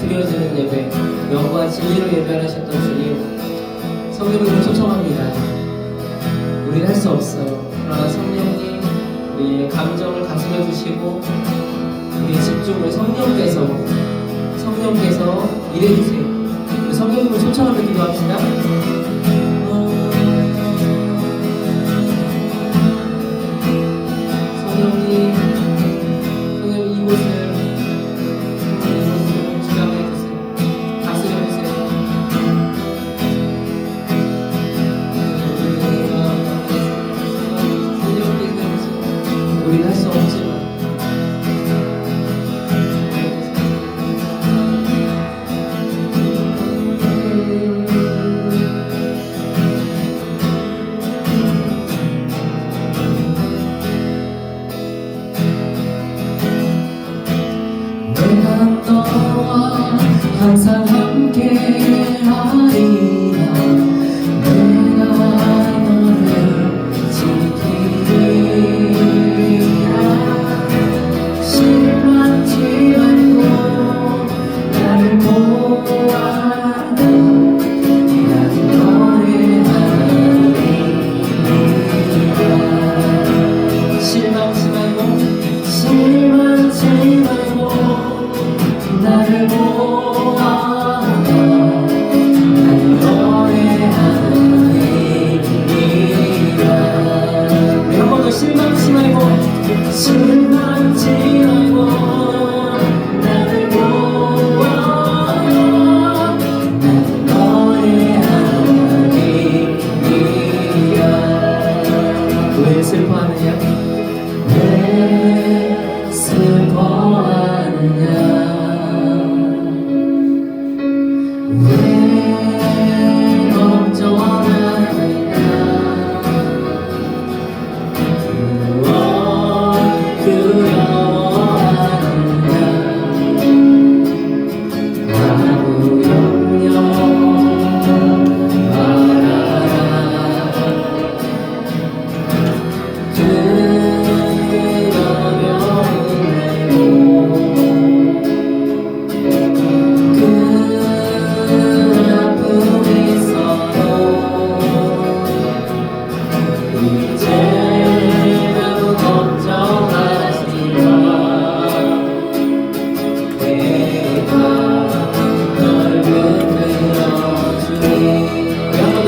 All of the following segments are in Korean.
드려지는 예배, 영과 진리로 예배하셨던 주님, 성령님을 초청합니다. 우리는 할 수 없어요. 그러나 성령님, 우리의 감정을 가슴에 주시고 우리의 집중을 성령께서 일해주세요. 우리 성령님을 초청하며 기도합시다. 성령님 이곳을 주장해주세요. 다스려주세요. 우리는 할 수 없지만 내가 너와 항상 함께 하리라. 내가 너를 지키리라. 실망치 말고 나를 보아라. 나는 너의 하나님이라. 실망치 말고 나를 보아라. 나는 너의 하나님이라. 한 번 더 실망치 말고 나를 보아라. 나는 너의 하나님이라. 왜 슬퍼하느냐? 왜 슬퍼하느냐? 왜 걱정하느냐? 두려워하느냐? 아무 염려 말아라.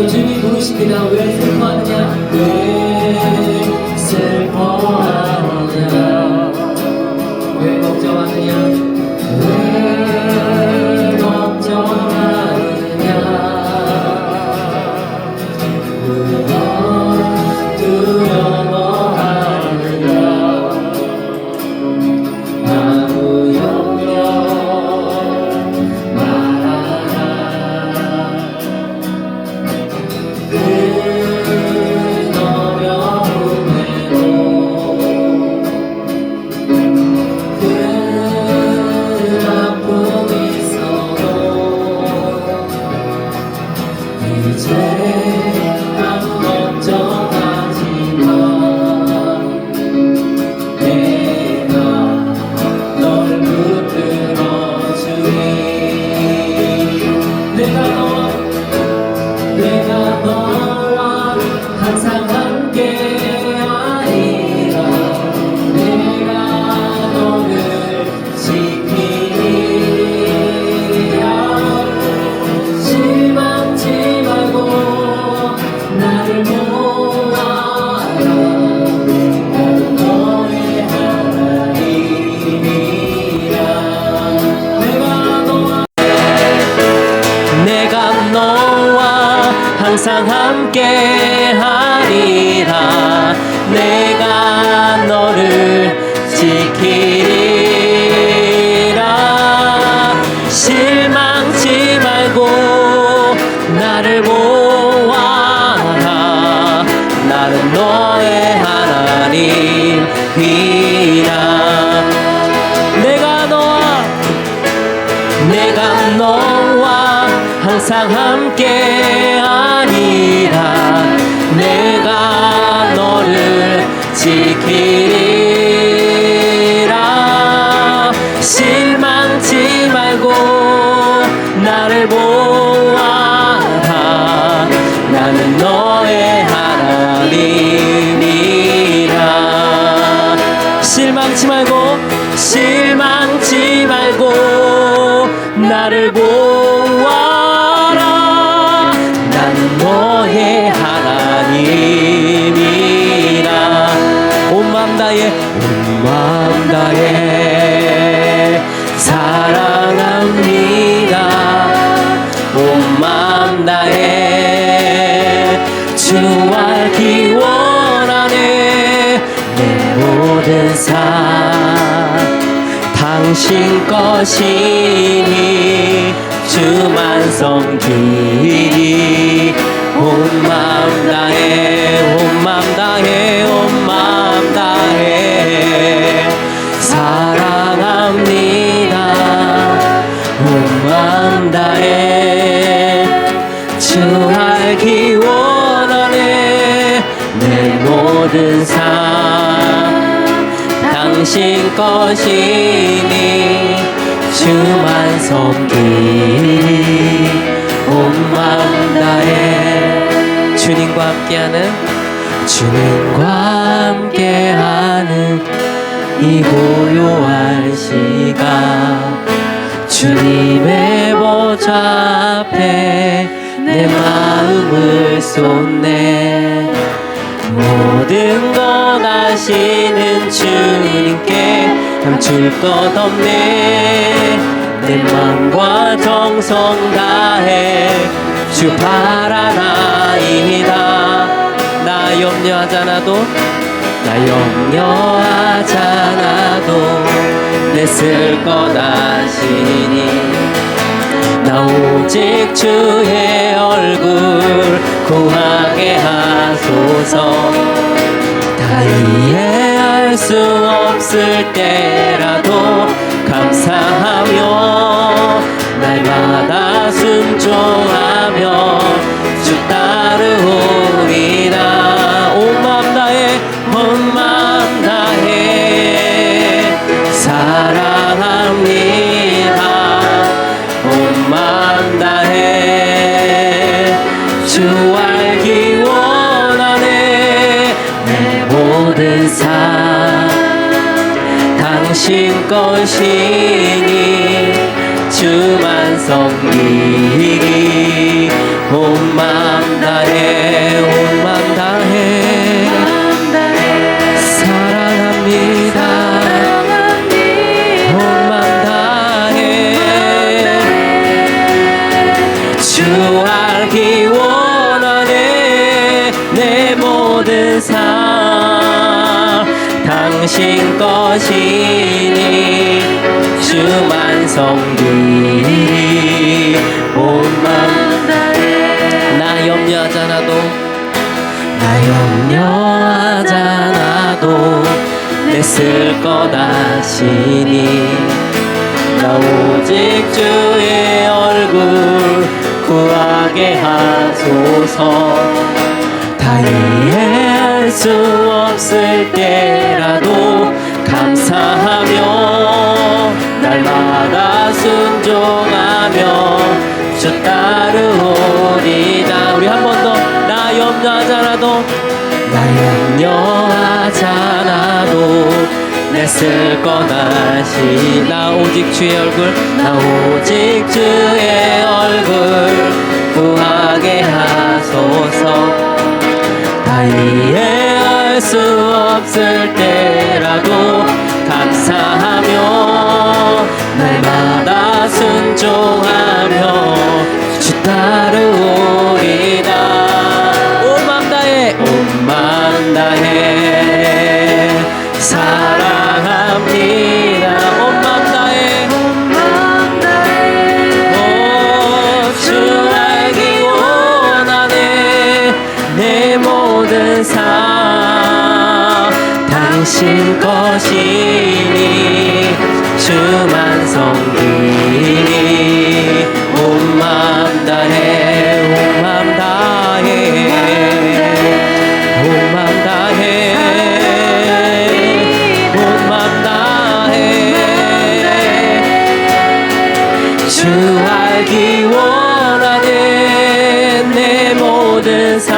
주님 부르십니다. 왜 슬퍼하느냐? 왜 슬퍼하느냐? 왜 걱정하느냐? 왜 걱정하느냐? 왜 두려워하느냐? 아무 염려 말아라. 그 어려움에도 그 아픔이 있어도 이제 아무 걱정하지 마. 내가 널 붙들어 주리. 내가 너와 항상 함께 하리라. 내가 너를 지키리라. 실망치 말고 나를 보아라. 나는 너의 하나님이라. 내가 너와 항상 함께 하리라. 내가 너를 지키리라. 실망치 말고 나를 보아라. 나는 너의 하나님이라. 내가 너와 항상 함께 하리라. 내가 너를 지키리라. 실망치 말고 나를 보아라. 나는 너의 하나님이라. 온 마음 다해 온 마음 다해 사랑합니다. 온 마음 다해 주 알기 원하네. 내 모든 삶 당신 것이니 주만 섬기리. 온 마음 다해 온 마음 다해 온 마음 다해 사랑합니다. 온 마음 다해 주 알기 원하네. 내 모든 삶 당신 것이니 주만 섬기리. 온 마음 다해 주님과 함께하는 이 고요한 시간 주님의 보좌 앞에 내 마음을 쏟네. 모든 것 아시는 주님께 감출 것 없네. 내 마음과 정성 다해 주 바라나이다. 나 염려하잖아도 내 쓸 것 아시니 나 오직 주의 얼굴 구하게 하소서. 다 이해할 수 없을 때라도 감사하며 날마다 순종하며 주 따르오리다. 온 마음 다해 온 마음 다해 사랑합니다. 온 마음 다해 주 알기 원하네. 내 모든 삶 당신 것이니 주만 섬기리. 온 마음 다해 온 마음 다해 사랑합니다. 온 마음 다해 주 알기 원하네. 내 모든 삶 당신 것이니 주만 섬기리. 온 마음 나 염려하잖아도 내 쓸 것 아시니 나 오직 주의 얼굴 구하게 하소서. 다 이해할 수 없을 때라도 감사하며 날마다 순종하며 주 따르오리다. 우리 한 번 더. 나 염려하잖아도 내 쓸 것 아시. 나 오직 주의 얼굴 나 오직 주의 얼굴 구하게 하소서. 다 이해할 수 없을 때라도 감사하며 날마다 순종하며 주 따르오리다. 온 마음 다해 온 마음 다해 사랑합니다. 온 마음 다해 주 알기 원하네. 내 모든 삶 당신 것이니 주만 섬기니. 온 마음 다해 온 마음 다해 온 마음 다해 온 마음 다해 주 알기 원하네. 내 모든 삶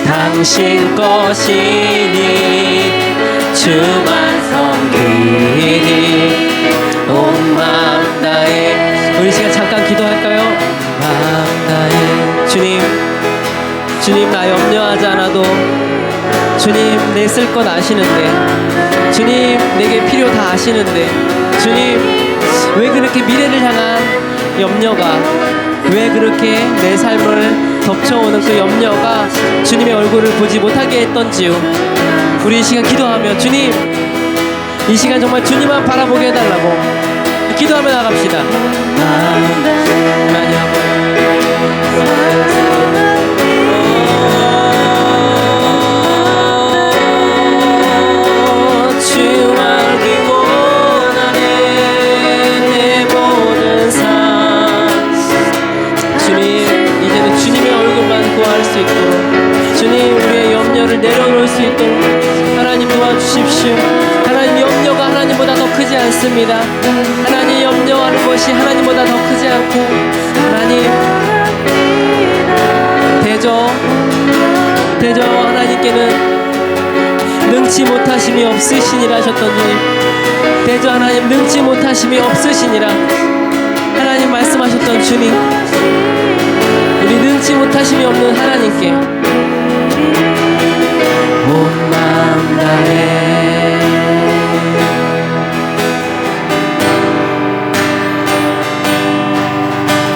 당신 것이니 주만 섬기니. 온 마음 다해 나도 주님 내 쓸 것 아시는데, 주님 내게 필요 다 아시는데, 주님 왜 그렇게 미래를 향한 염려가, 왜 그렇게 내 삶을 덮쳐오는 그 염려가 주님의 얼굴을 보지 못하게 했던지요. 우리 이 시간 기도하며 주님, 이 시간 정말 주님만 바라보게 해달라고 기도하며 나갑시다. 주 알기 원하네 내 모든 삶. 주님, 이제는 주님의 얼굴만 구할 수 있도록, 주님 우리의 염려를 내려놓을 수 있도록 하나님 도와주십시오. 하나님 염려가 하나님보다 더 크지 않습니다. 하나님 염려하는 것이 하나님보다 더 크지 않고, 하나님 대저 하나님께는 능치 못하심이 없으시니라 하셨던 주님, 대저 하나님 능치 못하심이 없으시니라 하나님 말씀하셨던 주님, 우리 능치 못하심이 없는 하나님께 온 마음 다해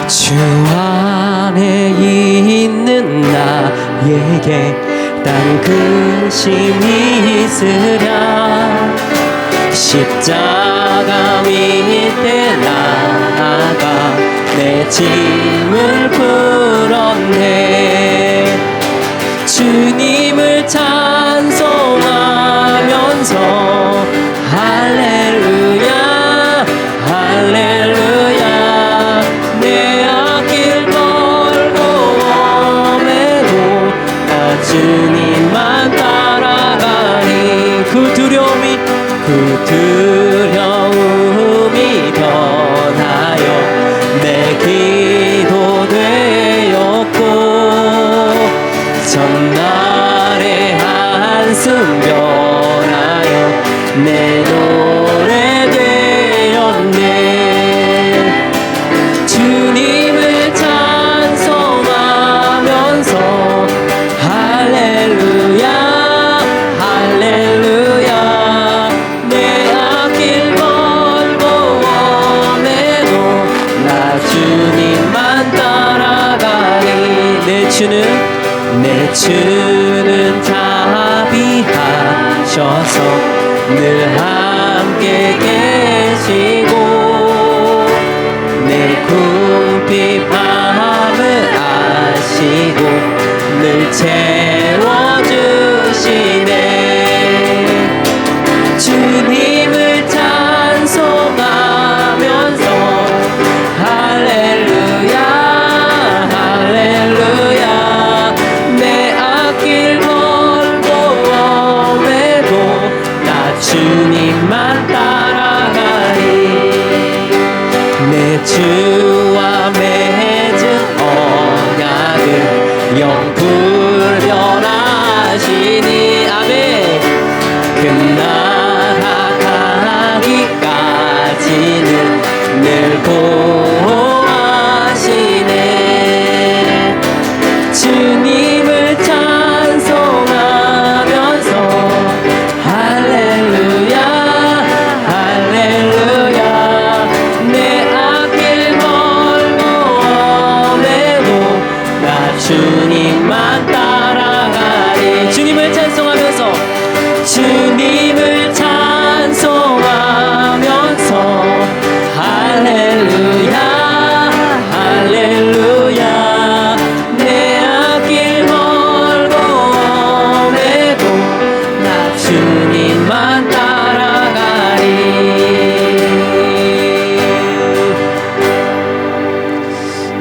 주 안에 있는 나에게 딴 근심이 있으랴. 십자가 밑에 나아가 내 짐을 풀었네. 주님을 찬송하면서 할렐루야 할렐루야 내 앞길 걸고 오매고 나 주님만 따라가니 그 두려움이 떠나요. 내 기도 되었고 전날의 한숨 변하여 내 노래 되었네. 주님을 찬송하면서 할렐루야 할렐루야 내 앞길 걸고 오매도 나 주님만 따라가니. 내 주는 자비하셔서 늘 함께 계시고 내 궁핍함을 아시고 늘 채워주시네. 주님을 찬송하면서 할렐루야 할렐루야 내 앞길 걸고 오매도 나 주님만 따라가니. 내 주와 맺은 언약을 영불변하시니 아멘. 끝나가기까지는 늘 보호하시네. 주님을 찬송하면서 할렐루야 할렐루야 내 앞길 걸고 오매도 나 주님만 따라가니. 주님을 찬송하면서 주님을 찬송하면서 할렐루야 할렐루야 내 앞길 걸고 오매도 나 주님만 따라가리.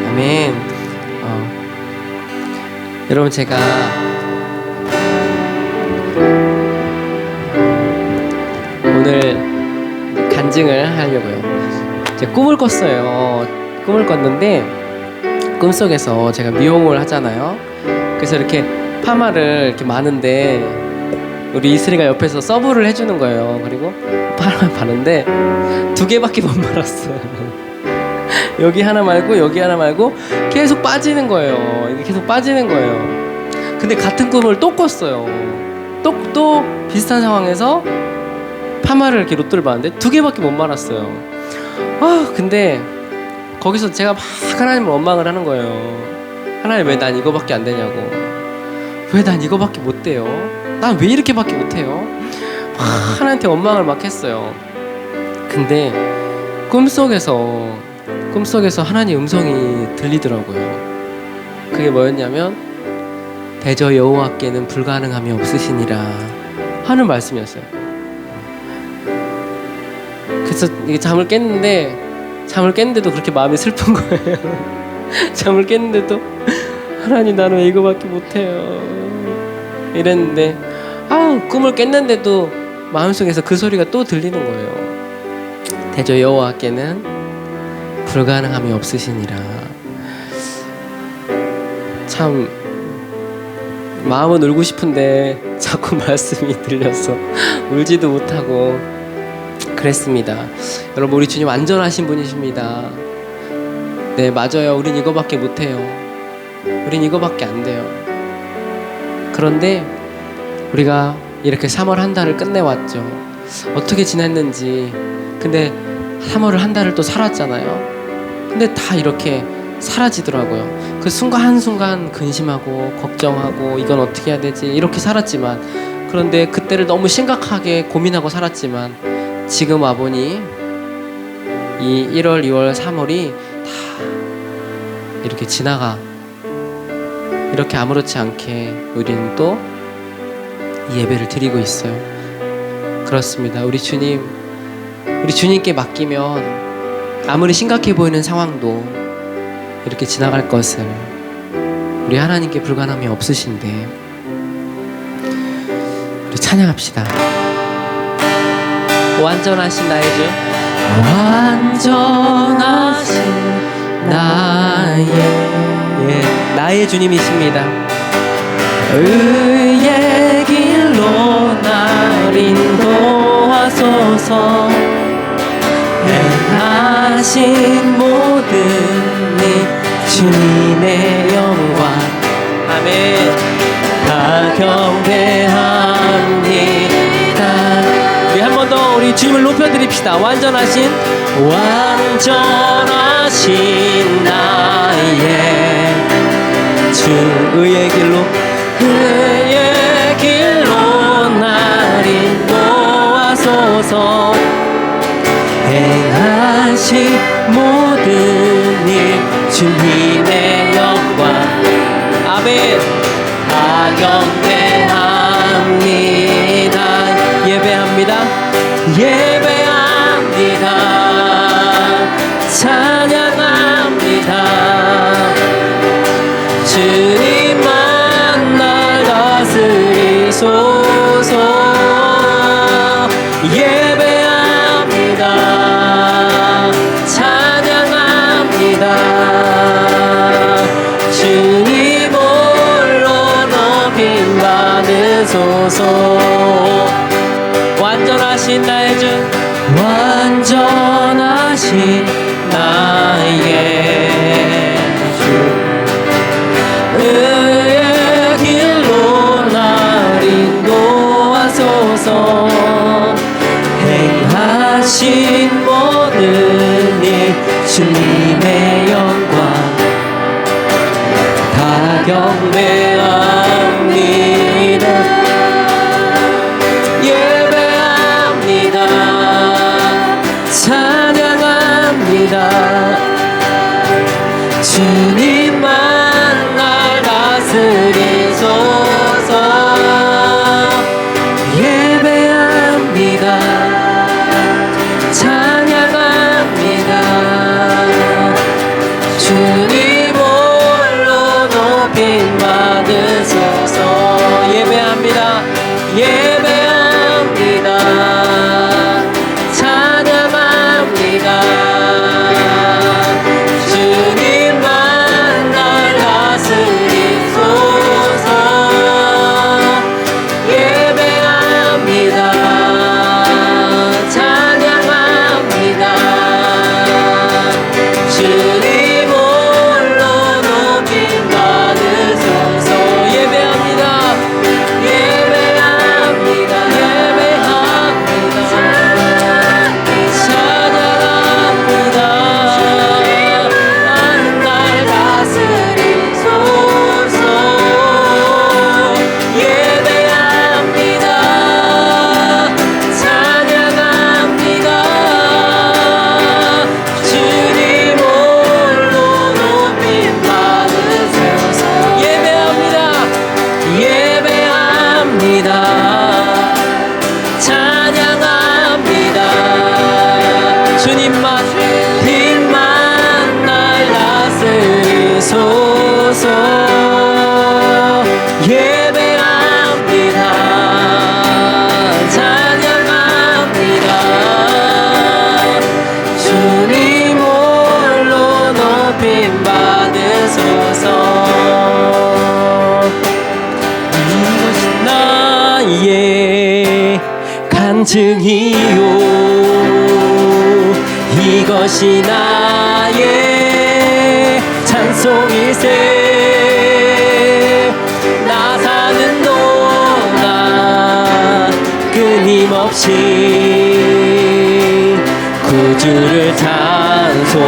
아멘. 여러분 제가 오늘 간증을 하려고요. 제가 꿈을 꿨어요. 꿈을 꿨는데 꿈속에서 제가 미용을 하잖아요. 그래서 이렇게 파마를 이렇게 마는데 우리 이슬이가 옆에서 서브를 해주는 거예요. 그리고 파마 바는데 2개밖에 못 말았어요. 여기 하나 말고 여기 하나 말고 계속 빠지는 거예요. 이게 계속 빠지는 거예요. 근데 같은 꿈을 또 꿨어요. 또 비슷한 상황에서 파마를 이렇게 로또를 봤는데 2개밖에 못 말았어요. 근데 거기서 제가 막 하나님을 원망을 하는 거예요. 하나님, 왜 난 이거밖에 안 되냐고. 왜 난 이거밖에 못 돼요? 난 왜 이렇게밖에 못 해요? 막 하나님한테 원망을 막 했어요. 근데 꿈속에서 하나님 음성이 들리더라고요. 그게 뭐였냐면 대저 여호와께는 불가능함이 없으시니라 하는 말씀이었어요. 그래서 이게 잠을 깼는데도 그렇게 마음이 슬픈 거예요. 잠을 깼는데도 하나님, 나는 왜 이거밖에 못해요 이랬는데 꿈을 깼는데도 마음속에서 그 소리가 또 들리는 거예요. 대저 여호와께는 불가능함이 없으시니라. 참 마음은 울고 싶은데 자꾸 말씀이 들려서 울지도 못하고 그랬습니다. 여러분, 우리 주님 완전하신 분이십니다. 네, 맞아요. 우린 이거밖에 못해요. 우린 이거밖에 안 돼요. 그런데 우리가 이렇게 3월 한 달을 끝내왔죠. 어떻게 지냈는지. 근데 3월을 한 달을 또 살았잖아요. 근데 다 이렇게 사라지더라고요. 그 순간 한순간 근심하고 걱정하고 이건 어떻게 해야 되지 이렇게 살았지만, 그런데 그때를 너무 심각하게 고민하고 살았지만 지금 와보니 이 1월, 2월, 3월이 다 이렇게 지나가, 이렇게 아무렇지 않게 우리는 또 이 예배를 드리고 있어요. 그렇습니다. 우리 주님께 맡기면 아무리 심각해 보이는 상황도 이렇게 지나갈 것을, 우리 하나님께 불가능함이 없으신데, 우리 찬양합시다. 완전하신 나의 주, 완전하신 나의 주님이십니다. 의의 길로 날 인도하소서. 행하신 모든 일 주님의 영광, 아멘, 다 경배합니다. 우리 한 번 더 우리 주님을 높여드립시다. 완전하신 나의 주, 의의 길로 날 인도하소서. 행하신 모든 일 주님의 영광, 아멘, 다 경배합니다. 예배합니다. 찬양합니다. 주님만 날 다스리소서. 예배합니다. 찬양합니다. 주님 홀로 높임 받으소서. 완전하신 나의 주, 완전하신 나의 주, 의의 길로 날 인도하소서. 행하신 모든 일 주님의 영광, 다 경배합니다. 예배합니다. 찬양합니다. 주님만 날 다스리소서. 예배합니다. 찬양합니다. 주님 홀로 높임 받으소서. 예배합니다. 예배합니다. 찬양합니다. 주님만 날 간증이요 이것이 나의 찬송일세 나 사는 동안 끊임없이 구주를 찬송하리로다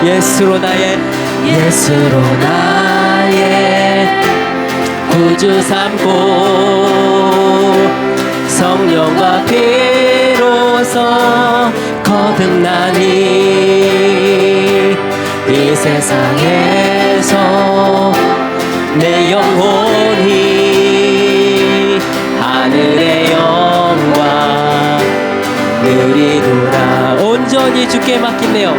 예수로 나의 구주 삼고 성령과 피로서 거듭나니 이 세상에서 내 영혼이 하늘의 영광 누리노라 온전히 주께 맡긴네요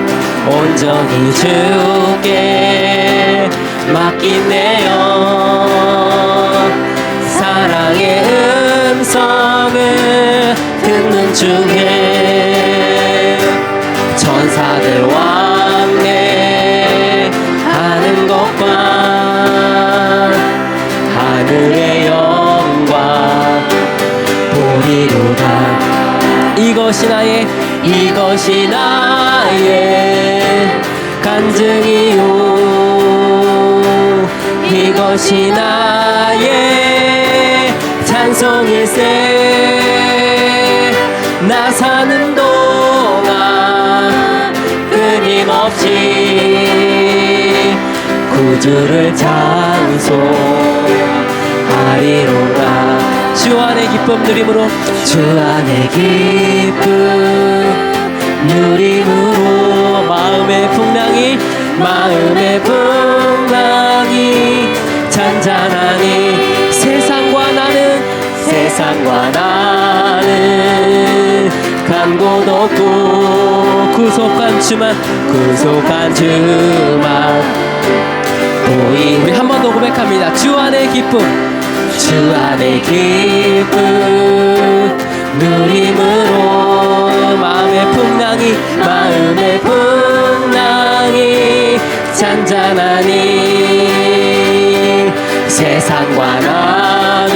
온전히 주께 맡긴네요 사랑의 음성을 듣는 중에 천사들 왕래 하는 것과 하늘의 영광 보리로다 이것이 나의 간증이요 이것이 나의 찬송일세 나 사는 동안 끊임없이 구주를 찬송하리로다 주 안의 기쁨 누림으로 주 안의 기쁨 누림으로 마음의 풍랑이 잔잔하니 세상과 나는 간 곳 없고 구속한 주만 보이 우리 한 번 더 고백합니다 주 안의 기쁨 누림으로 마음의 풍랑이 잔잔하니 세상과 나는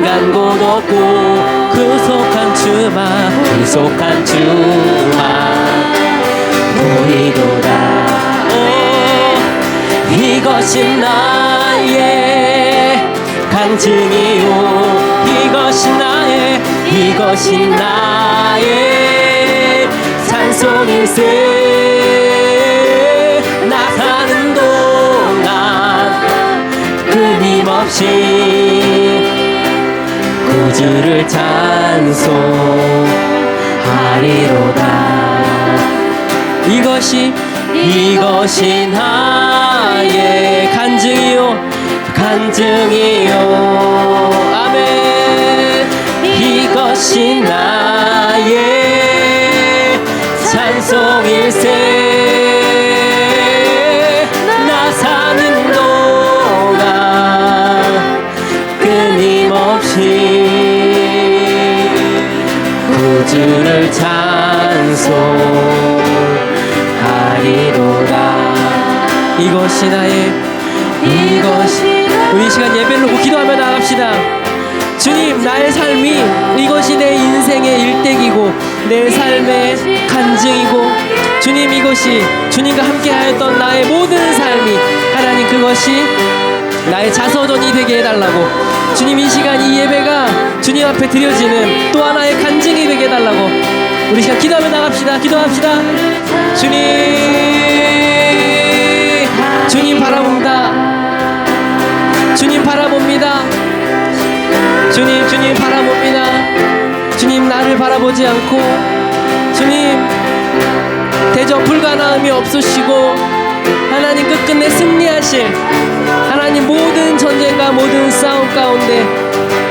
간 곳 없고 구속한 주만 보이도다 이것이 나의 간증이요 이것이 나의 찬송일세 나 사는 동안 끊임없이 구주를 찬송하리로다 이것이 나의 간증이요 아멘 이것이 나의 찬송일세 나 사는 동안 끊임없이 구주를 찬송하리로다 이것이 우리 이 시간 예배를 놓고 기도하며 나갑시다 주님 나의 삶이 이것이 내 인생의 일대기고 내 삶의 간증이고 주님 이것이 주님과 함께하였던 나의 모든 삶이 하나님 그것이 나의 자서전이 되게 해달라고 주님 이 시간 이 예배가 주님 앞에 드려지는 또 하나의 간증이 되게 해달라고 우리 시간 기도하며 나갑시다 기도합시다 주님 바라봅니다 주님 바라봅니다 주님 바라봅니다 주님 나를 바라보지 않고 주님 대적 불가능함이 없으시고 하나님 끝끝내 승리하실 하나님 모든 전쟁과 모든 싸움 가운데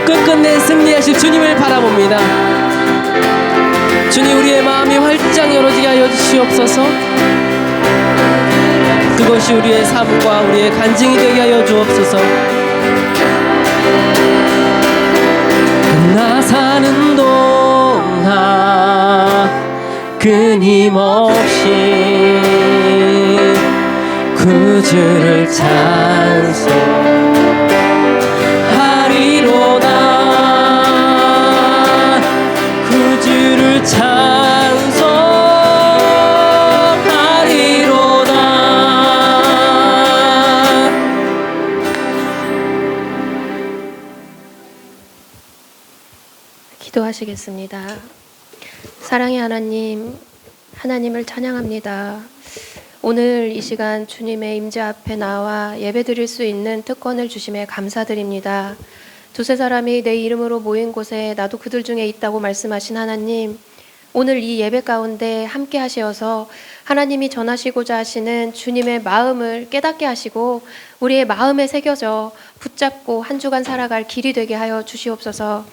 끝끝내 승리하실 주님을 바라봅니다 주님 우리의 마음이 활짝 열어지게 하여 주시옵소서 그것이 우리의 삶과 우리의 간증이 되게 하여 주옵소서 나 사는 동안 끊임없이 구주를 찬송하리 기도하시겠습니다. 사랑의 하나님, 하나님을 찬양합니다. 오늘 이 시간 주님의 임재 앞에 나와 예배드릴 수 있는 특권을 주심에 감사드립니다. 두세 사람이 내 이름으로 모인 곳에 나도 그들 중에 있다고 말씀하신 하나님, 오늘 이 예배 가운데 함께 하시어서 하나님이 전하시고자 하시는 주님의 마음을 깨닫게 하시고 우리의 마음에 새겨져 붙잡고 한 주간 살아갈 길이 되게 하여 주시옵소서.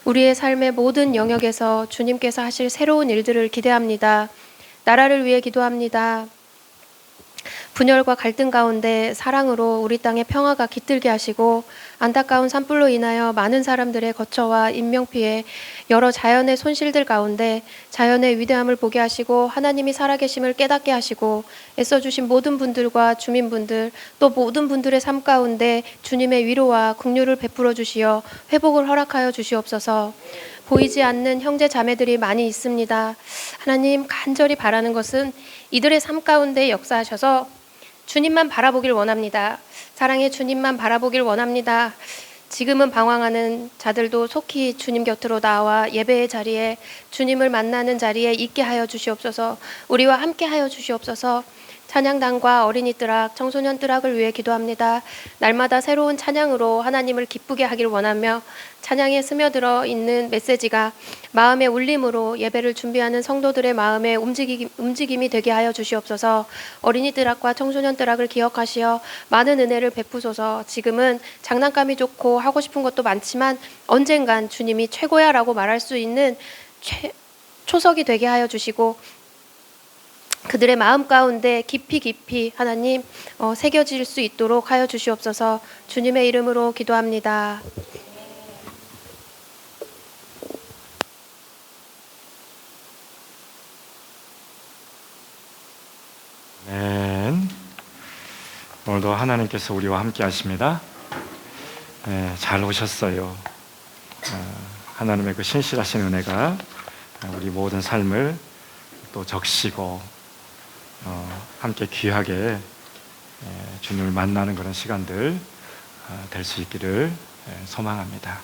우리의 삶의 모든 영역에서 주님께서 하실 새로운 일들을 기대합니다. 나라를 위해 기도합니다. 분열과 갈등 가운데 사랑으로 우리 땅에 평화가 깃들게 하시고 안타까운 산불로 인하여 많은 사람들의 거처와 인명피해, 여러 자연의 손실들 가운데 자연의 위대함을 보게 하시고 하나님이 살아계심을 깨닫게 하시고 애써주신 모든 분들과 주민분들 또 모든 분들의 삶 가운데 주님의 위로와 긍휼을 베풀어 주시어 회복을 허락하여 주시옵소서. 보이지 않는 형제 자매들이 많이 있습니다. 하나님, 간절히 바라는 것은 이들의 삶 가운데 역사하셔서 주님만 바라보길 원합니다. 사랑의 주님만 바라보길 원합니다. 지금은 방황하는 자들도 속히 주님 곁으로 나와 예배의 자리에 주님을 만나는 자리에 있게 하여 주시옵소서. 우리와 함께 하여 주시옵소서. 찬양단과 어린이 뜰학, 청소년 뜰학을 위해 기도합니다. 날마다 새로운 찬양으로 하나님을 기쁘게 하길 원하며 찬양에 스며들어 있는 메시지가 마음의 울림으로 예배를 준비하는 성도들의 마음의 움직임이 되게 하여 주시옵소서. 어린이 뜰학과 청소년 뜰학을 기억하시어 많은 은혜를 베푸소서. 지금은 장난감이 좋고 하고 싶은 것도 많지만 언젠간 주님이 최고야 라고 말할 수 있는 초석이 되게 하여 주시고 그들의 마음 가운데 깊이 하나님 새겨질 수 있도록 하여 주시옵소서. 주님의 이름으로 기도합니다. 아멘. 오늘도 하나님께서 우리와 함께 하십니다. 네, 잘 오셨어요. 하나님의 그 신실하신 은혜가 우리 모든 삶을 또 적시고 함께 귀하게 주님을 만나는 그런 시간들 될 수 있기를 소망합니다.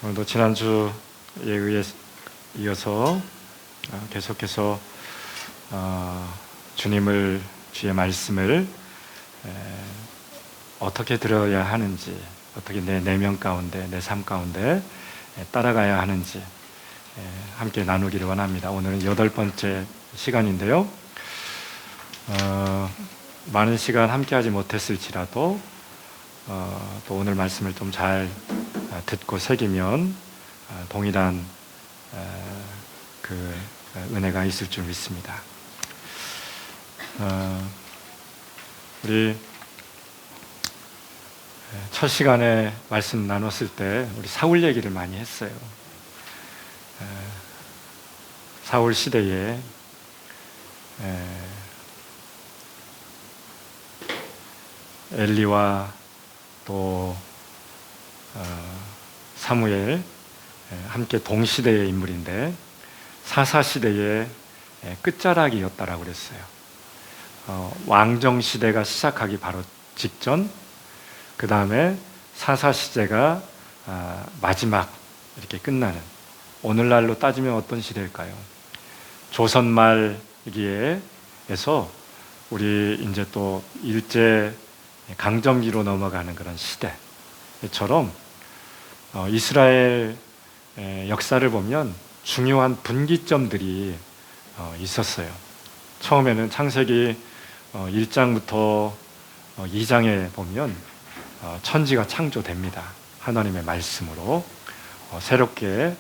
오늘도 지난주에 이어서 계속해서 주의 말씀을 어떻게 들어야 하는지, 어떻게 내 내면 가운데, 내 삶 가운데 따라가야 하는지 함께 나누기를 원합니다. 오늘은 8번째 시간인데요. 많은 시간 함께하지 못했을지라도 또 오늘 말씀을 좀 잘 듣고 새기면 동일한 그 은혜가 있을 줄 믿습니다. 우리 첫 시간에 말씀 나눴을 때 우리 사울 얘기를 많이 했어요. 사울 시대에 엘리와 또 사무엘 함께 동시대의 인물인데 사사 시대의 끝자락이었다라고 그랬어요. 왕정 시대가 시작하기 바로 직전, 그 다음에 사사 시대가 마지막 이렇게 끝나는, 오늘날로 따지면 어떤 시대일까요? 조선 말기에서 우리 이제 또 일제 강점기로 넘어가는 그런 시대처럼 이스라엘 역사를 보면 중요한 분기점들이 있었어요. 처음에는 창세기 1장부터 2장에 보면 천지가 창조됩니다. 하나님의 말씀으로 새롭게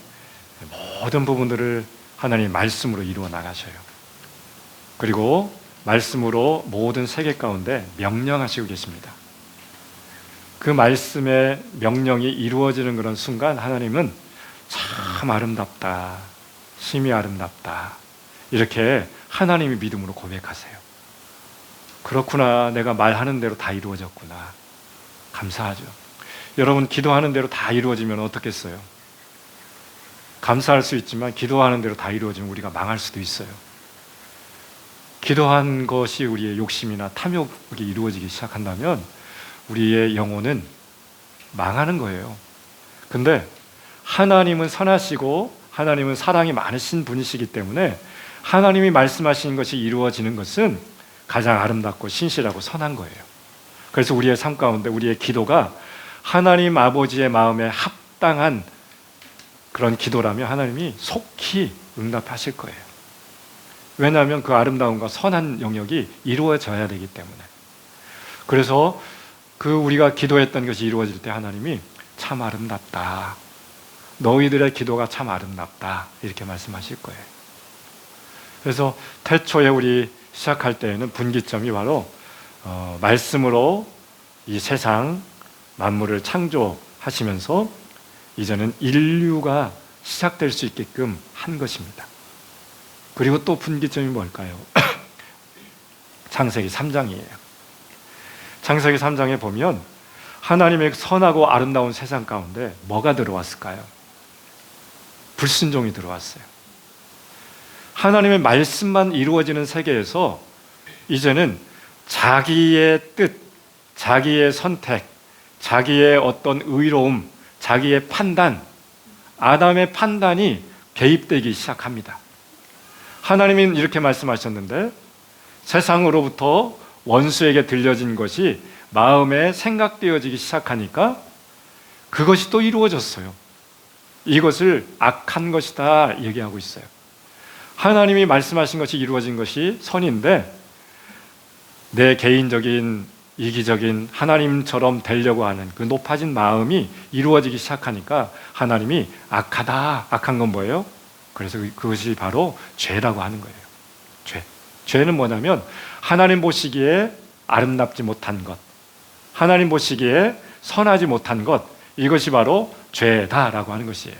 모든 부분들을 하나님의 말씀으로 이루어 나가셔요. 그리고 말씀으로 모든 세계 가운데 명령하시고 계십니다. 그 말씀의 명령이 이루어지는 그런 순간 하나님은 참 아름답다, 심히 아름답다, 이렇게 하나님의 믿음으로 고백하세요. 그렇구나, 내가 말하는 대로 다 이루어졌구나. 감사하죠. 여러분, 기도하는 대로 다 이루어지면 어떻겠어요? 감사할 수 있지만 기도하는 대로 다 이루어지면 우리가 망할 수도 있어요. 기도한 것이 우리의 욕심이나 탐욕이 이루어지기 시작한다면 우리의 영혼은 망하는 거예요. 근데 하나님은 선하시고 하나님은 사랑이 많으신 분이시기 때문에 하나님이 말씀하시는 것이 이루어지는 것은 가장 아름답고 신실하고 선한 거예요. 그래서 우리의 삶 가운데 우리의 기도가 하나님 아버지의 마음에 합당한 그런 기도라면 하나님이 속히 응답하실 거예요. 왜냐하면 그 아름다움과 선한 영역이 이루어져야 되기 때문에. 그래서 그 우리가 기도했던 것이 이루어질 때 하나님이 참 아름답다, 너희들의 기도가 참 아름답다, 이렇게 말씀하실 거예요. 그래서 태초에 우리 시작할 때에는 분기점이 바로 말씀으로 이 세상 만물을 창조하시면서 이제는 인류가 시작될 수 있게끔 한 것입니다. 그리고 또 분기점이 뭘까요? 창세기 3장이에요. 창세기 3장에 보면 하나님의 선하고 아름다운 세상 가운데 뭐가 들어왔을까요? 불순종이 들어왔어요. 하나님의 말씀만 이루어지는 세계에서 이제는 자기의 뜻, 자기의 선택, 자기의 어떤 의로움, 자기의 판단, 아담의 판단이 개입되기 시작합니다. 하나님은 이렇게 말씀하셨는데 세상으로부터 원수에게 들려진 것이 마음에 생각되어지기 시작하니까 그것이 또 이루어졌어요. 이것을 악한 것이다 얘기하고 있어요. 하나님이 말씀하신 것이 이루어진 것이 선인데 내 개인적인 이기적인 하나님처럼 되려고 하는 그 높아진 마음이 이루어지기 시작하니까 하나님이 악하다. 악한 건 뭐예요? 그래서 그것이 바로 죄라고 하는 거예요. 죄. 죄는 뭐냐면 하나님 보시기에 아름답지 못한 것, 하나님 보시기에 선하지 못한 것, 이것이 바로 죄다라고 하는 것이에요.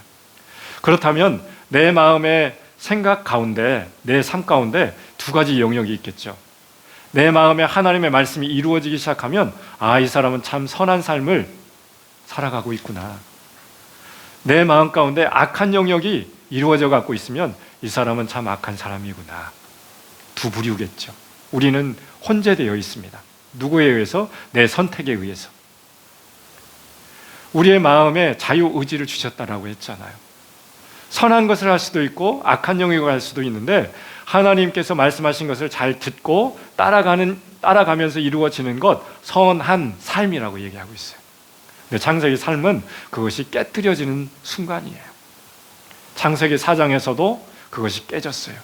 그렇다면 내 마음의 생각 가운데, 내 삶 가운데 두 가지 영역이 있겠죠. 내 마음에 하나님의 말씀이 이루어지기 시작하면 아, 이 사람은 참 선한 삶을 살아가고 있구나. 내 마음 가운데 악한 영역이 이루어져 갖고 있으면 이 사람은 참 악한 사람이구나. 두 부류겠죠. 우리는 혼재되어 있습니다. 누구에 의해서? 내 선택에 의해서. 우리의 마음에 자유의지를 주셨다라고 했잖아요. 선한 것을 할 수도 있고 악한 영역을 할 수도 있는데 하나님께서 말씀하신 것을 잘 듣고 따라가면서 이루어지는 것, 선한 삶이라고 얘기하고 있어요. 근데 창세기 삶은 그것이 깨트려지는 순간이에요. 창세기 4장에서도 그것이 깨졌어요.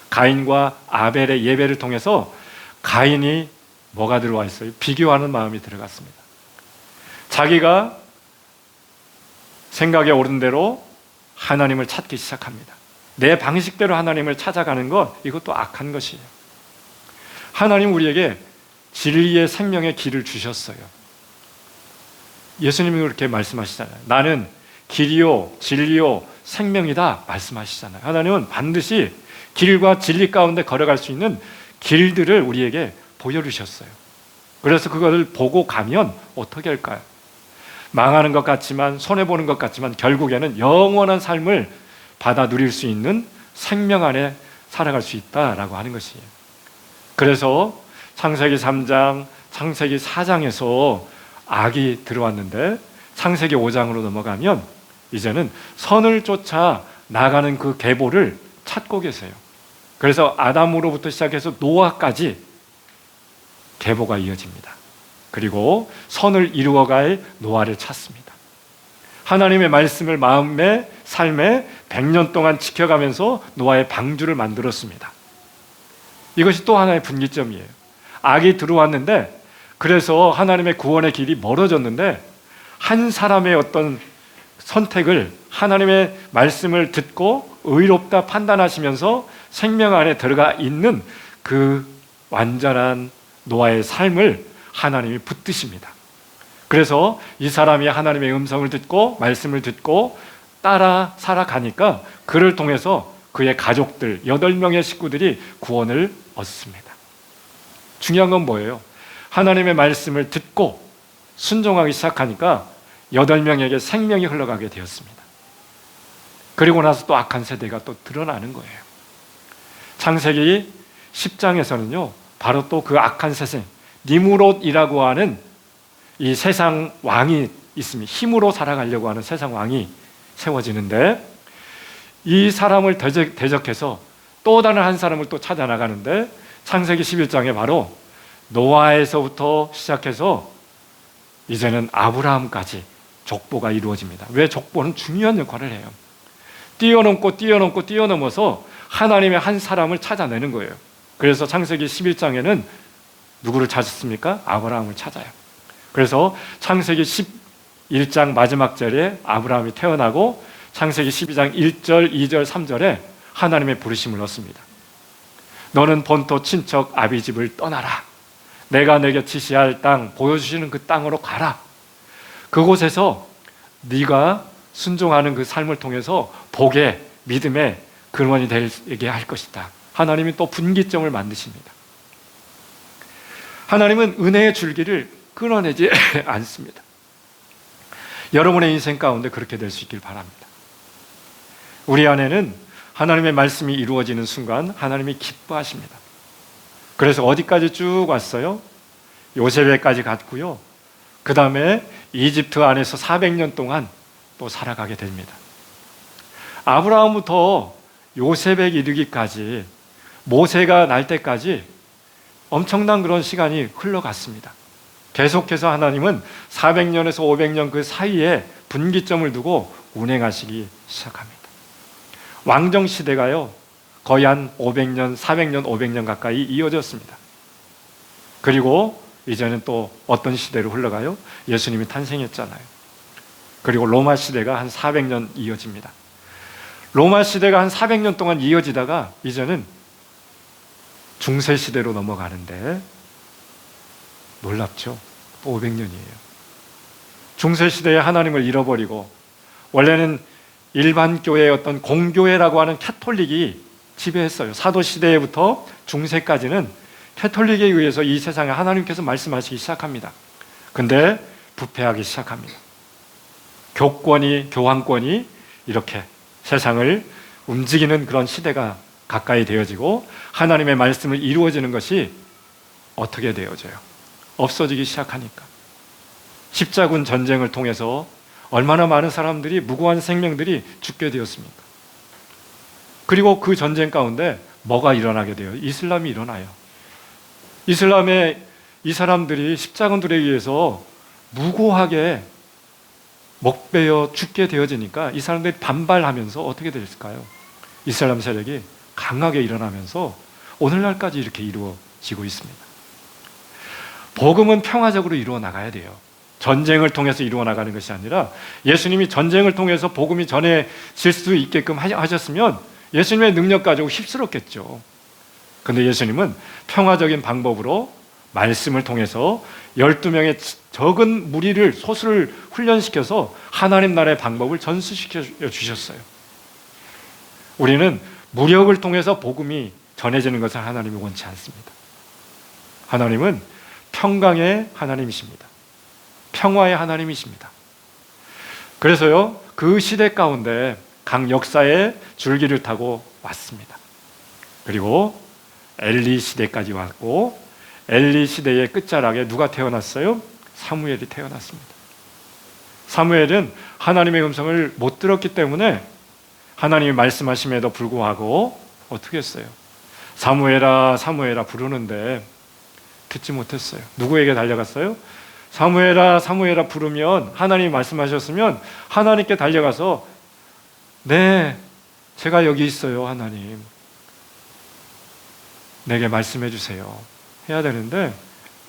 가인과 아벨의 예배를 통해서 가인이 뭐가 들어와 있어요? 비교하는 마음이 들어갔습니다. 자기가 생각에 오른 대로 하나님을 찾기 시작합니다. 내 방식대로 하나님을 찾아가는 것, 이것도 악한 것이에요. 하나님 우리에게 진리의 생명의 길을 주셨어요. 예수님이 그렇게 말씀하시잖아요. 나는 길이요 진리요 생명이다 말씀하시잖아요. 하나님은 반드시 길과 진리 가운데 걸어갈 수 있는 길들을 우리에게 보여주셨어요. 그래서 그것을 보고 가면 어떻게 할까요? 망하는 것 같지만, 손해보는 것 같지만 결국에는 영원한 삶을 받아 누릴 수 있는 생명 안에 살아갈 수 있다라고 하는 것이에요. 그래서 창세기 3장, 창세기 4장에서 악이 들어왔는데 창세기 5장으로 넘어가면 이제는 선을 쫓아 나가는 그 계보를 찾고 계세요. 그래서 아담으로부터 시작해서 노아까지 계보가 이어집니다. 그리고 선을 이루어갈 노아를 찾습니다. 하나님의 말씀을 마음의 삶에 100년 동안 지켜가면서 노아의 방주를 만들었습니다. 이것이 또 하나의 분기점이에요. 악이 들어왔는데 그래서 하나님의 구원의 길이 멀어졌는데 한 사람의 어떤 선택을 하나님의 말씀을 듣고 의롭다 판단하시면서 생명 안에 들어가 있는 그 완전한 노아의 삶을 하나님이 붙드십니다. 그래서 이 사람이 하나님의 음성을 듣고 말씀을 듣고 따라 살아가니까 그를 통해서 그의 가족들 8명의 식구들이 구원을 얻습니다. 중요한 건 뭐예요? 하나님의 말씀을 듣고 순종하기 시작하니까 8명에게 생명이 흘러가게 되었습니다. 그리고 나서 또 악한 세대가 또 드러나는 거예요. 창세기 10장에서는요 바로 또 그 악한 세상 니므롯이라고 하는 이 세상 왕이 있습니다. 힘으로 살아가려고 하는 세상 왕이 세워지는데 이 사람을 대적해서 또 다른 한 사람을 또 찾아 나가는데 창세기 11장에 바로 노아에서부터 시작해서 이제는 아브라함까지 족보가 이루어집니다. 왜? 족보는 중요한 역할을 해요. 뛰어넘어서 하나님의 한 사람을 찾아내는 거예요. 그래서 창세기 11장에는 누구를 찾았습니까? 아브라함을 찾아요. 그래서 창세기 11장 마지막 절에 아브라함이 태어나고 창세기 12장 1절, 2절, 3절에 하나님의 부르심을 얻습니다. 너는 본토 친척 아비집을 떠나라. 내가 내게 지시할 땅, 보여주시는 그 땅으로 가라. 그곳에서 네가 순종하는 그 삶을 통해서 복의, 믿음의 근원이 되게 할 것이다. 하나님이 또 분기점을 만드십니다. 하나님은 은혜의 줄기를 끊어내지 않습니다. 여러분의 인생 가운데 그렇게 될 수 있길 바랍니다. 우리 안에는 하나님의 말씀이 이루어지는 순간 하나님이 기뻐하십니다. 그래서 어디까지 쭉 왔어요? 요셉에까지 갔고요. 그 다음에 이집트 안에서 400년 동안 또 살아가게 됩니다. 아브라함부터 요셉에 이르기까지, 모세가 날 때까지 엄청난 그런 시간이 흘러갔습니다. 계속해서 하나님은 400년에서 500년 그 사이에 분기점을 두고 운행하시기 시작합니다. 왕정 시대가요, 거의 한 500년, 400년, 500년 가까이 이어졌습니다. 그리고 이제는 또 어떤 시대로 흘러가요? 예수님이 탄생했잖아요. 그리고 로마 시대가 한 400년 이어집니다. 로마 시대가 한 400년 동안 이어지다가 이제는 중세 시대로 넘어가는데 놀랍죠? 또 500년이에요. 중세 시대에 하나님을 잃어버리고 원래는 일반 교회의 어떤 공교회라고 하는 캐톨릭이 지배했어요. 사도 시대부터 중세까지는 캐톨릭에 의해서 이 세상에 하나님께서 말씀하시기 시작합니다. 근데 부패하기 시작합니다. 교황권이 이렇게 세상을 움직이는 그런 시대가 가까이 되어지고 하나님의 말씀을 이루어지는 것이 어떻게 되어져요? 없어지기 시작하니까. 십자군 전쟁을 통해서 얼마나 많은 사람들이, 무고한 생명들이 죽게 되었습니까? 그리고 그 전쟁 가운데 뭐가 일어나게 돼요? 이슬람이 일어나요. 이슬람의 이 사람들이 십자군들에 의해서 무고하게 먹베어 죽게 되어지니까 이 사람들이 반발하면서 어떻게 됐을까요? 이슬람 세력이 강하게 일어나면서 오늘날까지 이렇게 이루어지고 있습니다. 복음은 평화적으로 이루어 나가야 돼요. 전쟁을 통해서 이루어 나가는 것이 아니라 예수님이 전쟁을 통해서 복음이 전해질 수 있게끔 하셨으면 예수님의 능력 가지고 휩쓸었겠죠. 그런데 예수님은 평화적인 방법으로 말씀을 통해서 12명의 적은 무리를, 소수를 훈련시켜서 하나님 나라의 방법을 전수시켜 주셨어요. 우리는 무력을 통해서 복음이 전해지는 것을 하나님이 원치 않습니다. 하나님은 평강의 하나님이십니다. 평화의 하나님이십니다. 그래서요, 그 시대 가운데 각 역사의 줄기를 타고 왔습니다. 그리고 엘리 시대까지 왔고, 엘리 시대의 끝자락에 누가 태어났어요? 사무엘이 태어났습니다. 사무엘은 하나님의 음성을 못 들었기 때문에 하나님이 말씀하심에도 불구하고 어떻게 했어요? 사무엘아, 사무엘아 부르는데 듣지 못했어요. 누구에게 달려갔어요? 사무엘아, 사무엘아 부르면, 하나님이 말씀하셨으면 하나님께 달려가서 네, 제가 여기 있어요, 하나님. 내게 말씀해 주세요. 해야 되는데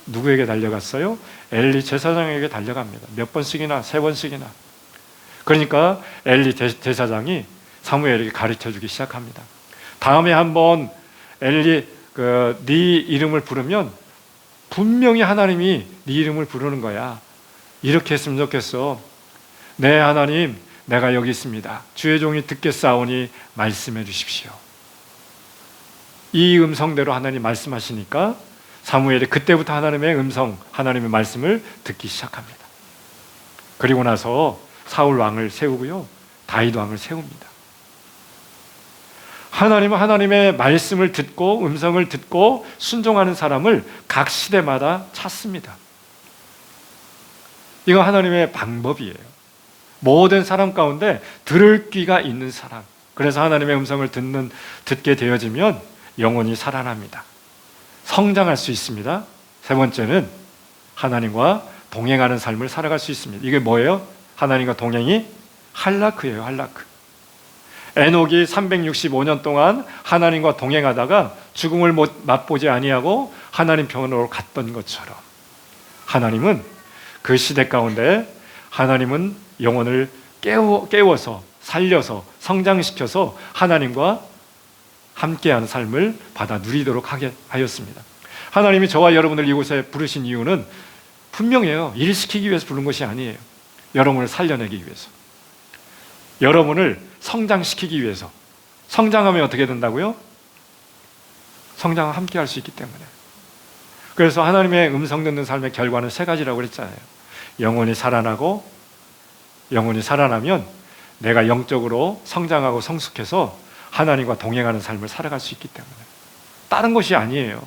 누구에게 달려갔어요? 엘리 제사장에게 달려갑니다. 몇 번씩이나, 3번씩이나. 그러니까 엘리 제사장이 사무엘에게 가르쳐 주기 시작합니다. 다음에 한번 엘리 네 이름을 부르면 분명히 하나님이 네 이름을 부르는 거야. 이렇게 했으면 좋겠어. 네, 하나님, 내가 여기 있습니다. 주의 종이 듣겠사오니 말씀해 주십시오. 이 음성대로 하나님 말씀하시니까 사무엘이 그때부터 하나님의 음성, 하나님의 말씀을 듣기 시작합니다. 그리고 나서 사울 왕을 세우고요, 다윗 왕을 세웁니다. 하나님은 하나님의 말씀을 듣고 음성을 듣고 순종하는 사람을 각 시대마다 찾습니다. 이거 하나님의 방법이에요. 모든 사람 가운데 들을 귀가 있는 사람. 그래서 하나님의 음성을 듣게 되어지면 영혼이 살아납니다. 성장할 수 있습니다. 세 번째는 하나님과 동행하는 삶을 살아갈 수 있습니다. 이게 뭐예요? 하나님과 동행이 할라크예요. 할라크. 에녹이 365년 동안 하나님과 동행하다가 죽음을 맛보지 아니하고 하나님 편으로 갔던 것처럼, 하나님은 그 시대 가운데 하나님은 영혼을 깨워서 살려서 성장시켜서 하나님과 함께하는 삶을 받아 누리도록 하게 하였습니다. 하나님이 저와 여러분을 이곳에 부르신 이유는 분명해요. 일시키기 위해서 부른 것이 아니에요. 여러분을 살려내기 위해서, 여러분을 성장시키기 위해서. 성장하면 어떻게 된다고요? 성장과 함께 할 수 있기 때문에. 그래서 하나님의 음성 듣는 삶의 결과는 세 가지라고 그랬잖아요. 영혼이 살아나고, 영혼이 살아나면 내가 영적으로 성장하고 성숙해서 하나님과 동행하는 삶을 살아갈 수 있기 때문에. 다른 것이 아니에요.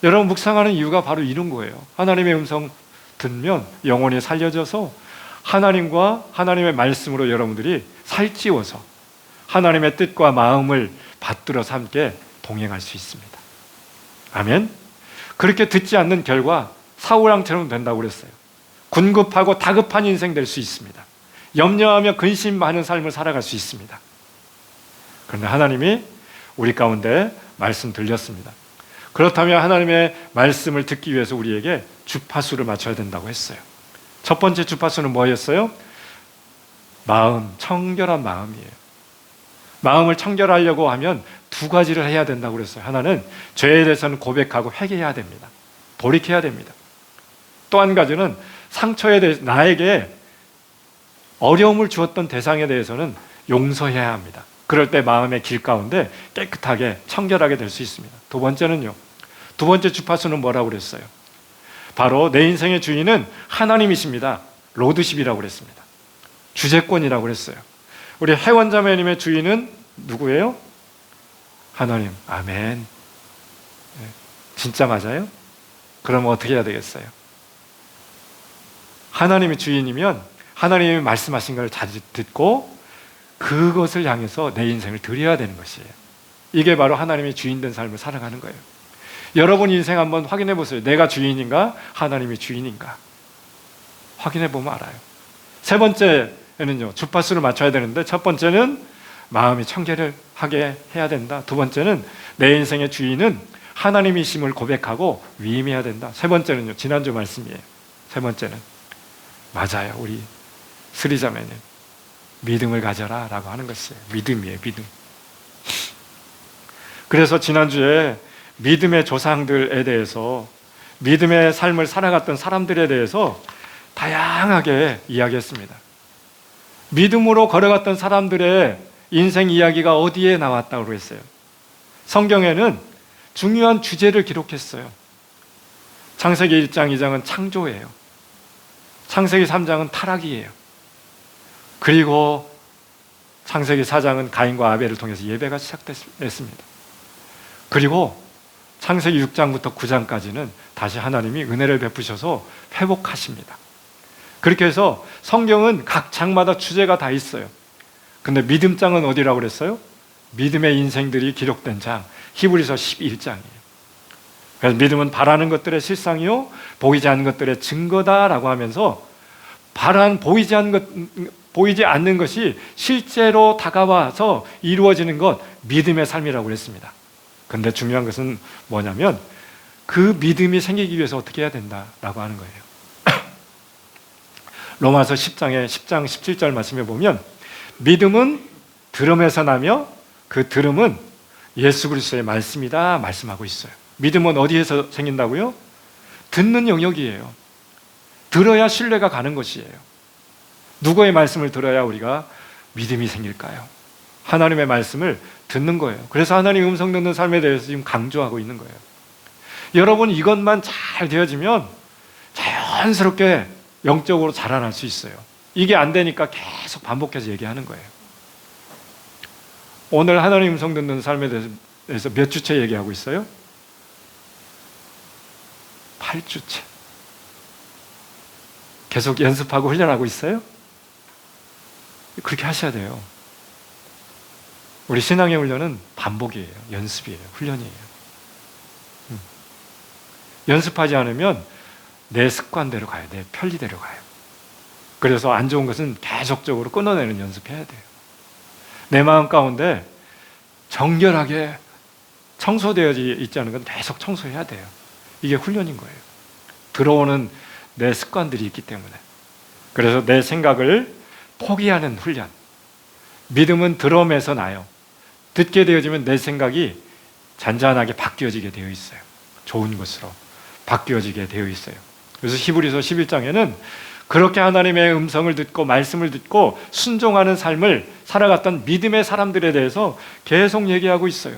여러분 묵상하는 이유가 바로 이런 거예요. 하나님의 음성 듣면 영혼이 살려져서 하나님과 하나님의 말씀으로 여러분들이 살찌워서 하나님의 뜻과 마음을 받들어서 함께 동행할 수 있습니다. 아멘. 그렇게 듣지 않는 결과 사울왕처럼 된다고 그랬어요. 군급하고 다급한 인생 될 수 있습니다. 염려하며 근심하는 삶을 살아갈 수 있습니다. 그런데 하나님이 우리 가운데 말씀 들렸습니다. 그렇다면 하나님의 말씀을 듣기 위해서 우리에게 주파수를 맞춰야 된다고 했어요. 첫 번째 주파수는 뭐였어요? 마음, 청결한 마음이에요. 마음을 청결하려고 하면 두 가지를 해야 된다고 그랬어요. 하나는 죄에 대해서는 고백하고 회개해야 됩니다. 돌이켜야 됩니다. 또 한 가지는 상처에 대해서, 나에게 어려움을 주었던 대상에 대해서는 용서해야 합니다. 그럴 때 마음의 길 가운데 깨끗하게 청결하게 될 수 있습니다. 두 번째는요. 두 번째 주파수는 뭐라고 그랬어요? 바로 내 인생의 주인은 하나님이십니다. 로드십이라고 그랬습니다. 주재권이라고 그랬어요. 우리 혜원자매님의 주인은 누구예요? 하나님. 아멘. 네. 진짜 맞아요? 그러면 어떻게 해야 되겠어요? 하나님이 주인이면 하나님이 말씀하신 걸 잘 듣고 그것을 향해서 내 인생을 드려야 되는 것이에요. 이게 바로 하나님이 주인된 삶을 살아가는 거예요. 여러분 인생 한번 확인해 보세요. 내가 주인인가? 하나님이 주인인가? 확인해 보면 알아요. 세 번째는요, 주파수를 맞춰야 되는데, 첫 번째는 마음이 청결을 하게 해야 된다. 두 번째는 내 인생의 주인은 하나님이심을 고백하고 위임해야 된다. 세 번째는요, 지난주 말씀이에요. 세 번째는 맞아요. 우리 스리자매님, 믿음을 가져라 라고 하는 것이에요. 믿음이에요. 믿음. 그래서 지난주에 믿음의 조상들에 대해서, 믿음의 삶을 살아갔던 사람들에 대해서 다양하게 이야기했습니다. 믿음으로 걸어갔던 사람들의 인생 이야기가 어디에 나왔다고 했어요? 성경에는 중요한 주제를 기록했어요. 창세기 1장, 2장은 창조예요. 창세기 3장은 타락이에요. 그리고 창세기 4장은 가인과 아벨을 통해서 예배가 시작됐습니다. 그리고 창세기 6장부터 9장까지는 다시 하나님이 은혜를 베푸셔서 회복하십니다. 그렇게 해서 성경은 각 장마다 주제가 다 있어요. 근데 믿음장은 어디라고 그랬어요? 믿음의 인생들이 기록된 장, 히브리서 11장이에요. 그래서 믿음은 바라는 것들의 실상이요 보이지 않는 것들의 증거다라고 하면서, 보이지 않는 것이 실제로 다가와서 이루어지는 것, 믿음의 삶이라고 그랬습니다. 근데 중요한 것은 뭐냐면 그 믿음이 생기기 위해서 어떻게 해야 된다라고 하는 거예요. 로마서 10장 17절 말씀에 보면 믿음은 들음에서 나며 그 들음은 예수 그리스도의 말씀이다 말씀하고 있어요. 믿음은 어디에서 생긴다고요? 듣는 영역이에요. 들어야 신뢰가 가는 것이에요. 누구의 말씀을 들어야 우리가 믿음이 생길까요? 하나님의 말씀을 듣는 거예요. 그래서 하나님 음성 듣는 삶에 대해서 지금 강조하고 있는 거예요. 여러분 이것만 잘 되어지면 자연스럽게 영적으로 자라날 수 있어요. 이게 안 되니까 계속 반복해서 얘기하는 거예요. 오늘 하나님 음성 듣는 삶에 대해서 몇 주째 얘기하고 있어요? 8주째. 계속 연습하고 훈련하고 있어요? 그렇게 하셔야 돼요. 우리 신앙의 훈련은 반복이에요. 연습이에요. 훈련이에요. 연습하지 않으면 내 습관대로 가요. 내 편리대로 가요. 그래서 안 좋은 것은 계속적으로 끊어내는 연습해야 돼요. 내 마음 가운데 정결하게 청소되어 있지 않은 건 계속 청소해야 돼요. 이게 훈련인 거예요. 들어오는 내 습관들이 있기 때문에. 그래서 내 생각을 포기하는 훈련. 믿음은 들음에서 나요. 듣게 되어지면 내 생각이 잔잔하게 바뀌어지게 되어 있어요. 좋은 것으로 바뀌어지게 되어 있어요. 그래서 히브리서 11장에는 그렇게 하나님의 음성을 듣고 말씀을 듣고 순종하는 삶을 살아갔던 믿음의 사람들에 대해서 계속 얘기하고 있어요.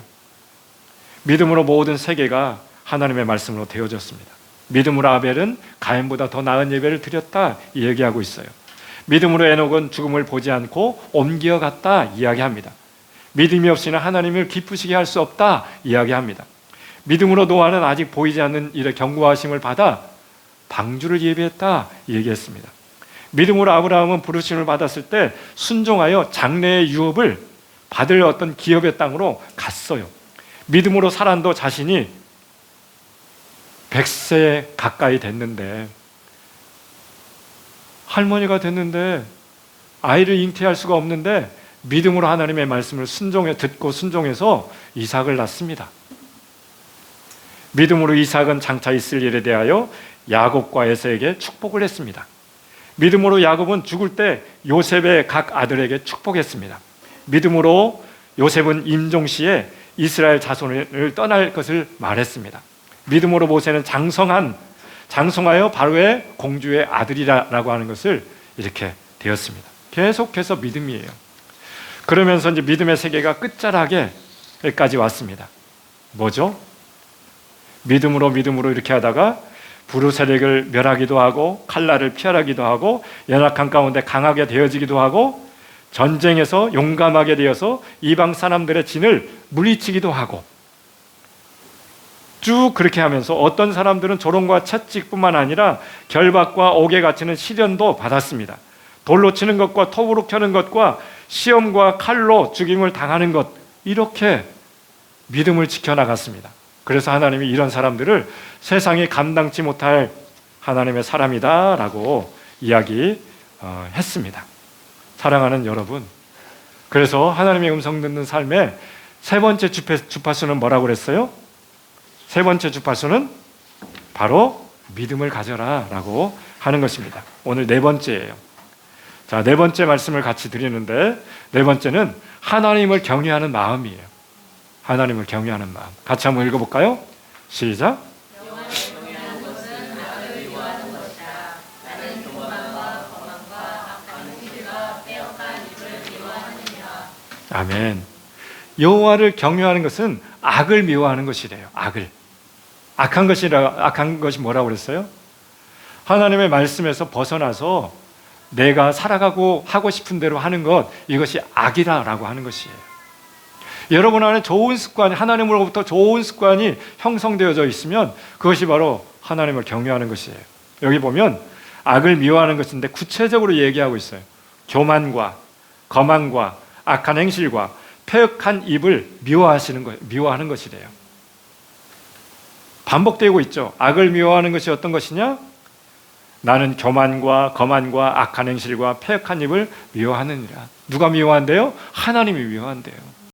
믿음으로 모든 세계가 하나님의 말씀으로 되어졌습니다. 믿음으로 아벨은 가인보다 더 나은 예배를 드렸다 얘기하고 있어요. 믿음으로 에녹은 죽음을 보지 않고 옮겨갔다 이야기합니다. 믿음이 없이는 하나님을 기쁘시게 할 수 없다 이야기합니다. 믿음으로 노아는 아직 보이지 않는 일에 경고하심을 받아 방주를 예비했다 얘기했습니다. 믿음으로 아브라함은 부르심을 받았을 때 순종하여 장래의 유업을 받을 어떤 기업의 땅으로 갔어요. 믿음으로 사란도 자신이 100세 가까이 됐는데 할머니가 됐는데 아이를 잉태할 수가 없는데 믿음으로 하나님의 말씀을 듣고 순종해서 이삭을 낳습니다. 믿음으로 이삭은 장차 있을 일에 대하여 야곱과 에서에게 축복을 했습니다. 믿음으로 야곱은 죽을 때 요셉의 각 아들에게 축복했습니다. 믿음으로 요셉은 임종시에 이스라엘 자손을 떠날 것을 말했습니다. 믿음으로 모세는 장성하여 바로의 공주의 아들이라고 하는 것을 이렇게 되었습니다. 계속해서 믿음이에요. 그러면서 이제 믿음의 세계가 끝자락에까지 왔습니다. 뭐죠? 믿음으로 이렇게 하다가 부르세력을 멸하기도 하고 칼날을 피하기도 하고 연약한 가운데 강하게 되어지기도 하고 전쟁에서 용감하게 되어서 이방 사람들의 진을 물리치기도 하고 쭉 그렇게 하면서 어떤 사람들은 조롱과 채찍뿐만 아니라 결박과 옥에 갇히는 시련도 받았습니다. 돌로 치는 것과 톱으로 켜는 것과 시험과 칼로 죽임을 당하는 것, 이렇게 믿음을 지켜나갔습니다. 그래서 하나님이 이런 사람들을 세상이 감당치 못할 하나님의 사람이다라고 이야기했습니다. 사랑하는 여러분, 그래서 하나님의 음성 듣는 삶의 세 번째 주파수는 뭐라고 그랬어요? 세 번째 주파수는 바로 믿음을 가져라라고 하는 것입니다. 오늘 네 번째예요. 자, 네 번째 말씀을 같이 드리는데, 네 번째는 하나님을 경외하는 마음이에요. 하나님을 경외하는 마음. 같이 한번 읽어볼까요? 시작. 아멘. 여호와를 경외하는 것은 악을 미워하는 것이래요. 악을. 악한 것이 뭐라고 그랬어요? 하나님의 말씀에서 벗어나서 내가 살아가고 하고 싶은 대로 하는 것, 이것이 악이라고 하는 것이에요. 여러분 안에 좋은 습관이, 하나님으로부터 좋은 습관이 형성되어져 있으면 그것이 바로 하나님을 경외하는 것이에요. 여기 보면 악을 미워하는 것인데 구체적으로 얘기하고 있어요. 교만과 거만과 악한 행실과 패역한 입을 미워하는 것이래요. 반복되고 있죠. 악을 미워하는 것이 어떤 것이냐? 나는 교만과 거만과 악한 행실과 패역한 입을 미워하느니라. 누가 미워한대요? 하나님이 미워한대요.